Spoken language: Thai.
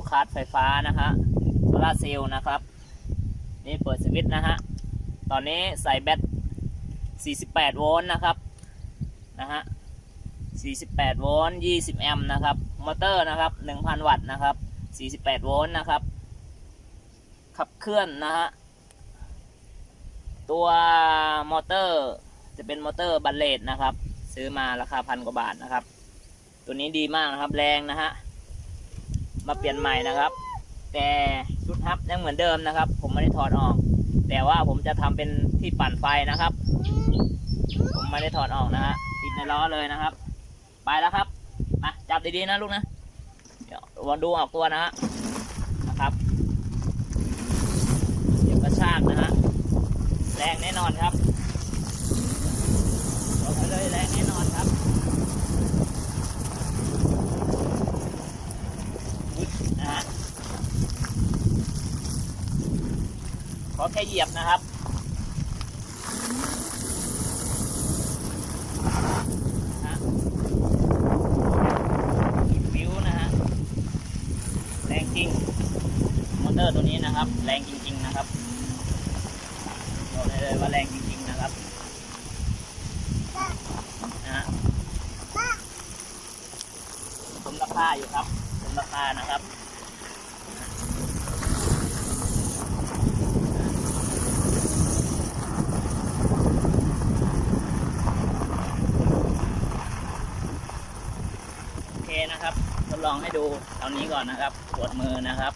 กคาร์ทไฟฟ้านะฮะโซลาร์เซลล์นะครับนี่เปิดสวิตช์นะฮะตอนนี้ใส่แบต48 โวลต์นะครับ48 โวลต์20 แอมป์นะครับมอเตอร์นะครับ 1,000 วัตต์นะครับ48 โวลต์นะครับขับเคลื่อนนะฮะตัวมอเตอร์จะเป็นมอเตอร์บัลเลตนะครับซื้อมาราคา1,000 กว่าบาทนะครับตัวนี้ดีมากนะครับแรงนะฮะมาเปลี่ยนใหม่นะครับแต่ชุดฮับยังเหมือนเดิมนะครับผมไม่ได้ถอดออกแต่ว่าผมจะทำเป็นที่ปั่นไฟนะครับผมไม่ได้ถอดออกนะฮะติดในล้อเลยนะครับไปแล้วครับมาจับดีๆนะลูกนะเดี๋ยววันดูออกตัวนะฮะนะครับเดี๋ยวกระชากนะฮะแรงแน่นอนครับบอกไปเลยแรงแน่นอนครับนะฮะขอแค่เหยียบนะครับวิวนะฮะแรงจริงมอเตอร์ตัวนี้นะครับแรงจริงๆนะครับบอกเลยว่าแรงจริงๆนะครับนะฮะสมราคาอยู่ครับสมราคานะครับโอเคนะครับทดลองให้ดูตอนนี้ก่อนนะครับปวดมือนะครับ